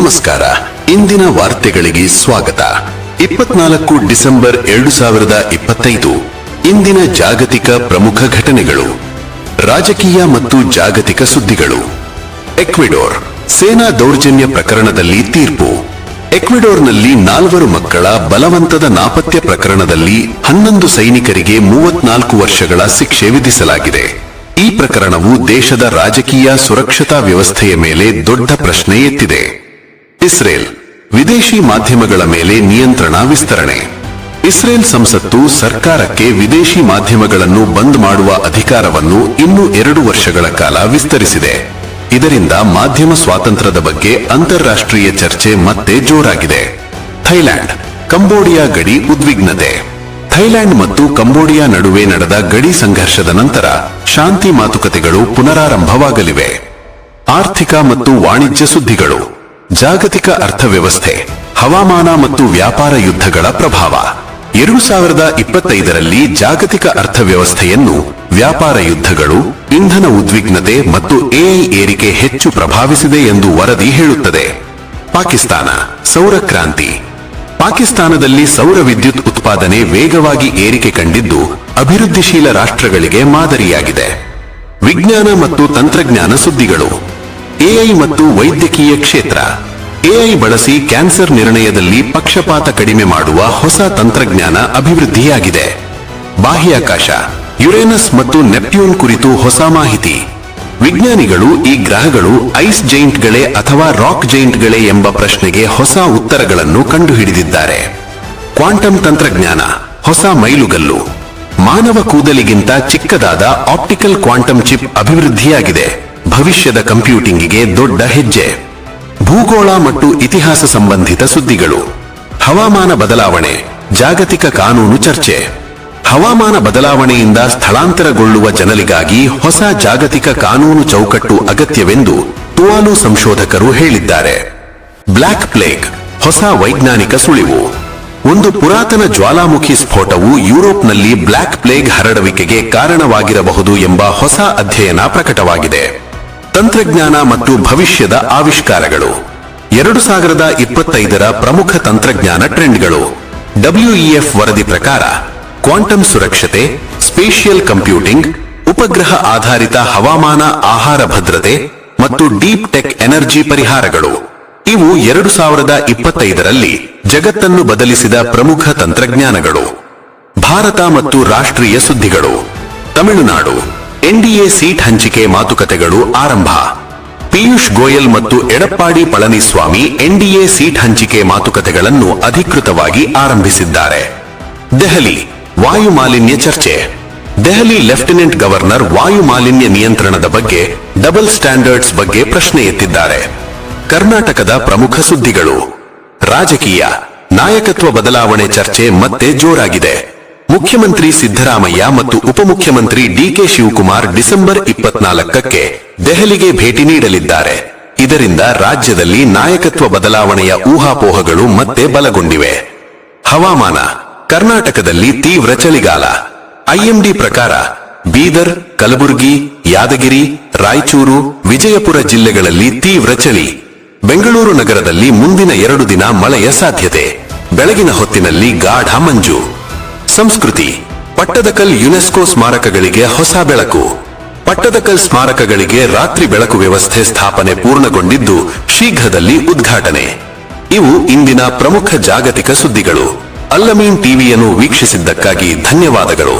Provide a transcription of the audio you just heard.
ನಮಸ್ಕಾರ. ಇಂದಿನ ವಾರ್ತೆಗಳಿಗೆ ಸ್ವಾಗತ. 24 ಡಿಸೆಂಬರ್ 2025 ಇಂದಿನ ಜಾಗತಿಕ ಪ್ರಮುಖ ಘಟನೆಗಳು, ರಾಜಕೀಯ ಮತ್ತು ಜಾಗತಿಕ ಸುದ್ದಿಗಳು. ಎಕ್ವೆಡೋರ್ ಸೇನಾ ದೌರ್ಜನ್ಯ ಪ್ರಕರಣದಲ್ಲಿ ತೀರ್ಪು. ಎಕ್ವೆಡೋರ್ನಲ್ಲಿ 4 ಮಕ್ಕಳ ಬಲವಂತದ ನಾಪತ್ಯ ಪ್ರಕರಣದಲ್ಲಿ 11 ಸೈನಿಕರಿಗೆ 34 ವರ್ಷಗಳ ಶಿಕ್ಷೆ ವಿಧಿಸಲಾಗಿದೆ. ಈ ಪ್ರಕರಣವು ದೇಶದ ರಾಜಕೀಯ ಸುರಕ್ಷತಾ ವ್ಯವಸ್ಥೆಯ ಮೇಲೆ ದೊಡ್ಡ ಪ್ರಶ್ನೆ ಎತ್ತಿದೆ. ಇಸ್ರೇಲ್ ವಿದೇಶಿ ಮಾಧ್ಯಮಗಳ ಮೇಲೆ ನಿಯಂತ್ರಣ ವಿಸ್ತರಣೆ. ಇಸ್ರೇಲ್ ಸಂಸತ್ತು ಸರ್ಕಾರಕ್ಕೆ ವಿದೇಶಿ ಮಾಧ್ಯಮಗಳನ್ನು ಬಂದ್ ಮಾಡುವ ಅಧಿಕಾರವನ್ನು ಇನ್ನೂ 2 ವರ್ಷಗಳ ಕಾಲ ವಿಸ್ತರಿಸಿದೆ. ಇದರಿಂದ ಮಾಧ್ಯಮ ಸ್ವಾತಂತ್ರ್ಯದ ಬಗ್ಗೆ ಅಂತಾರಾಷ್ಟ್ರೀಯ ಚರ್ಚೆ ಮತ್ತೆ ಜೋರಾಗಿದೆ. ಥೈಲ್ಯಾಂಡ್ ಕಂಬೋಡಿಯಾ ಗಡಿ ಉದ್ವಿಗ್ನತೆ. ಥೈಲ್ಯಾಂಡ್ ಮತ್ತು ಕಂಬೋಡಿಯಾ ನಡುವೆ ನಡೆದ ಗಡಿ ಸಂಘರ್ಷದ ನಂತರ ಶಾಂತಿ ಮಾತುಕತೆಗಳು ಪುನರಾರಂಭವಾಗಲಿವೆ. ಆರ್ಥಿಕ ಮತ್ತು ವಾಣಿಜ್ಯ ಸುದ್ದಿಗಳು. ಜಾಗತಿಕ ಅರ್ಥವ್ಯವಸ್ಥೆ, ಹವಾಮಾನ ಮತ್ತು ವ್ಯಾಪಾರ ಯುದ್ಧಗಳ ಪ್ರಭಾವ. 2025ರಲ್ಲಿ ಜಾಗತಿಕ ಅರ್ಥವ್ಯವಸ್ಥೆಯನ್ನು ವ್ಯಾಪಾರ ಯುದ್ಧಗಳು, ಇಂಧನ ಉದ್ವಿಗ್ನತೆ ಮತ್ತು ಎಐ ಏರಿಕೆ ಹೆಚ್ಚು ಪ್ರಭಾವಿಸಿದೆ ಎಂದು ವರದಿ ಹೇಳುತ್ತದೆ. ಪಾಕಿಸ್ತಾನ ಸೌರ ಕ್ರಾಂತಿ. ಪಾಕಿಸ್ತಾನದಲ್ಲಿ ಸೌರ ವಿದ್ಯುತ್ ಉತ್ಪಾದನೆ ವೇಗವಾಗಿ ಏರಿಕೆ ಕಂಡಿದ್ದು ಅಭಿವೃದ್ಧಿಶೀಲ ರಾಷ್ಟ್ರಗಳಿಗೆ ಮಾದರಿಯಾಗಿದೆ. ವಿಜ್ಞಾನ ಮತ್ತು ತಂತ್ರಜ್ಞಾನ ಸುದ್ದಿಗಳು. ಎಐ ಮತ್ತು ವೈದ್ಯಕೀಯ ಕ್ಷೇತ್ರ. ಎಐ ಬಳಸಿ ಕ್ಯಾನ್ಸರ್ ನಿರ್ಣಯದಲ್ಲಿ ಪಕ್ಷಪಾತ ಕಡಿಮೆ ಮಾಡುವ ಹೊಸ ತಂತ್ರಜ್ಞಾನ ಅಭಿವೃದ್ಧಿಯಾಗಿದೆ. ಬಾಹ್ಯಾಕಾಶ. ಯುರೇನಸ್ ಮತ್ತು ನೆಪ್ಟ್ಯೂನ್ ಕುರಿತು ಹೊಸ ಮಾಹಿತಿ. ವಿಜ್ಞಾನಿಗಳು ಈ ಗ್ರಹಗಳು ಐಸ್ ಜೈಂಟ್ಗಳೇ ಅಥವಾ ರಾಕ್ ಜೈಂಟ್ಗಳೇ ಎಂಬ ಪ್ರಶ್ನೆಗೆ ಹೊಸ ಉತ್ತರಗಳನ್ನು ಕಂಡುಹಿಡಿದಿದ್ದಾರೆ. ಕ್ವಾಂಟಮ್ ತಂತ್ರಜ್ಞಾನ ಹೊಸ ಮೈಲುಗಲ್ಲು. ಮಾನವ ಕೂದಲಿಗಿಂತ ಚಿಕ್ಕದಾದ ಆಪ್ಟಿಕಲ್ ಕ್ವಾಂಟಮ್ ಚಿಪ್ ಅಭಿವೃದ್ಧಿಯಾಗಿದೆ. ಭವಿಷ್ಯದ ಕಂಪ್ಯೂಟಿಂಗಿಗೆ ದೊಡ್ಡ ಹೆಜ್ಜೆ. ಭೂಗೋಳ ಮತ್ತು ಇತಿಹಾಸ ಸಂಬಂಧಿತ ಸುದ್ದಿಗಳು. ಹವಾಮಾನ ಬದಲಾವಣೆ, ಜಾಗತಿಕ ಕಾನೂನು ಚರ್ಚೆ. ಹವಾಮಾನ ಬದಲಾವಣೆಯಿಂದ ಸ್ಥಳಾಂತರಗೊಳ್ಳುವ ಜನರಿಗಾಗಿ ಹೊಸ ಜಾಗತಿಕ ಕಾನೂನು ಚೌಕಟ್ಟು ಅಗತ್ಯವೆಂದು ತುವಾಲು ಸಂಶೋಧಕರು ಹೇಳಿದ್ದಾರೆ. ಬ್ಲ್ಯಾಕ್ ಪ್ಲೇಗ್ ಹೊಸ ವೈಜ್ಞಾನಿಕ ಸುಳಿವು. ಒಂದು ಪುರಾತನ ಜ್ವಾಲಾಮುಖಿ ಸ್ಫೋಟವು ಯುರೋಪ್ನಲ್ಲಿ ಬ್ಲ್ಯಾಕ್ ಪ್ಲೇಗ್ ಹರಡುವಿಕೆಗೆ ಕಾರಣವಾಗಿರಬಹುದು ಎಂಬ ಹೊಸ ಅಧ್ಯಯನ ಪ್ರಕಟವಾಗಿದೆ. ತಂತ್ರಜ್ಞಾನ ಮತ್ತು ಭವಿಷ್ಯದ ಆವಿಷ್ಕಾರಗಳು. 2025ರ ಪ್ರಮುಖ ತಂತ್ರಜ್ಞಾನ ಟ್ರೆಂಡ್ಗಳು. WEF ವರದಿ ಪ್ರಕಾರ ಕ್ವಾಂಟಮ್ ಸುರಕ್ಷತೆ, ಸ್ಪೇಷಿಯಲ್ ಕಂಪ್ಯೂಟಿಂಗ್, ಉಪಗ್ರಹ ಆಧಾರಿತ ಹವಾಮಾನ ಆಹಾರ ಭದ್ರತೆ ಮತ್ತು ಡೀಪ್ ಟೆಕ್ ಎನರ್ಜಿ ಪರಿಹಾರಗಳು ಇವು 2025ರಲ್ಲಿ ಜಗತ್ತನ್ನು ಬದಲಿಸಿದ ಪ್ರಮುಖ ತಂತ್ರಜ್ಞಾನಗಳು. ಭಾರತ ಮತ್ತು ರಾಷ್ಟ್ರೀಯ ಸುದ್ದಿಗಳು. ತಮಿಳುನಾಡು ಎನ್ಡಿಎ ಸೀಟ್ ಹಂಚಿಕೆ ಮಾತುಕತೆಗಳು ಆರಂಭ. ಪಿಯೂಷ್ ಗೋಯಲ್ ಮತ್ತು ಎಡಪ್ಪಾಡಿ ಪಳನಿಸ್ವಾಮಿ ಎನ್ಡಿಎ ಸೀಟ್ ಹಂಚಿಕೆ ಮಾತುಕತೆಗಳನ್ನು ಅಧಿಕೃತವಾಗಿ ಆರಂಭಿಸಿದ್ದಾರೆ. ದೆಹಲಿ ವಾಯು ಮಾಲಿನ್ಯ ಚರ್ಚೆ. ದೆಹಲಿ ಲೆಫ್ಟಿನೆಂಟ್ ಗವರ್ನರ್ ವಾಯು ಮಾಲಿನ್ಯ ನಿಯಂತ್ರಣದ ಬಗ್ಗೆ ಡಬಲ್ ಸ್ಟ್ಯಾಂಡರ್ಡ್ಸ್ ಬಗ್ಗೆ ಪ್ರಶ್ನೆ ಎತ್ತಿದ್ದಾರೆ. ಕರ್ನಾಟಕದ ಪ್ರಮುಖ ಸುದ್ದಿಗಳು. ರಾಜಕೀಯ ನಾಯಕತ್ವ ಬದಲಾವಣೆ ಚರ್ಚೆ ಮತ್ತೆ ಜೋರಾಗಿದೆ. ಮುಖ್ಯಮಂತ್ರಿ ಸಿದ್ದರಾಮಯ್ಯ ಮತ್ತು ಉಪಮುಖ್ಯಮಂತ್ರಿ ಡಿಕೆ ಶಿವಕುಮಾರ್ ಡಿಸೆಂಬರ್ 24ಕ್ಕೆ ದೆಹಲಿಗೆ ಭೇಟಿ ನೀಡಲಿದ್ದಾರೆ. ಇದರಿಂದ ರಾಜ್ಯದಲ್ಲಿ ನಾಯಕತ್ವ ಬದಲಾವಣೆಯ ಊಹಾಪೋಹಗಳು ಮತ್ತೆ ಬಲಗೊಂಡಿವೆ. ಹವಾಮಾನ. ಕರ್ನಾಟಕದಲ್ಲಿ ತೀವ್ರ ಚಳಿಗಾಲ. ಐಎಂಡಿ ಪ್ರಕಾರ ಬೀದರ್, ಕಲಬುರಗಿ, ಯಾದಗಿರಿ, ರಾಯಚೂರು, ವಿಜಯಪುರ ಜಿಲ್ಲೆಗಳಲ್ಲಿ ತೀವ್ರ ಚಳಿ. ಬೆಂಗಳೂರು ನಗರದಲ್ಲಿ ಮುಂದಿನ 2 ದಿನ ಮಳೆಯ ಸಾಧ್ಯತೆ. ಬೆಳಗಿನ ಹೊತ್ತಿನಲ್ಲಿ ಗಾಢ ಮಂಜು. ಸಂಸ್ಕೃತಿ. ಪಟ್ಟದಕಲ್ ಯುನೆಸ್ಕೋ ಸ್ಮಾರಕಗಳಿಗೆ ಹೊಸ ಬೆಳಕು. ಪಟ್ಟದಕಲ್ ಸ್ಮಾರಕಗಳಿಗೆ ರಾತ್ರಿ ಬೆಳಕು ವ್ಯವಸ್ಥೆ ಸ್ಥಾಪನೆ ಪೂರ್ಣಗೊಂಡಿದ್ದು ಶೀಘ್ರದಲ್ಲಿ ಉದ್ಘಾಟನೆ. ಇವು ಇಂದಿನ ಪ್ರಮುಖ ಜಾಗತಿಕ ಸುದ್ದಿಗಳು. ಅಲ್ಲಮೀನ್ ಟಿವಿಯನ್ನು ವೀಕ್ಷಿಸಿದ್ದಕ್ಕಾಗಿ ಧನ್ಯವಾದಗಳು.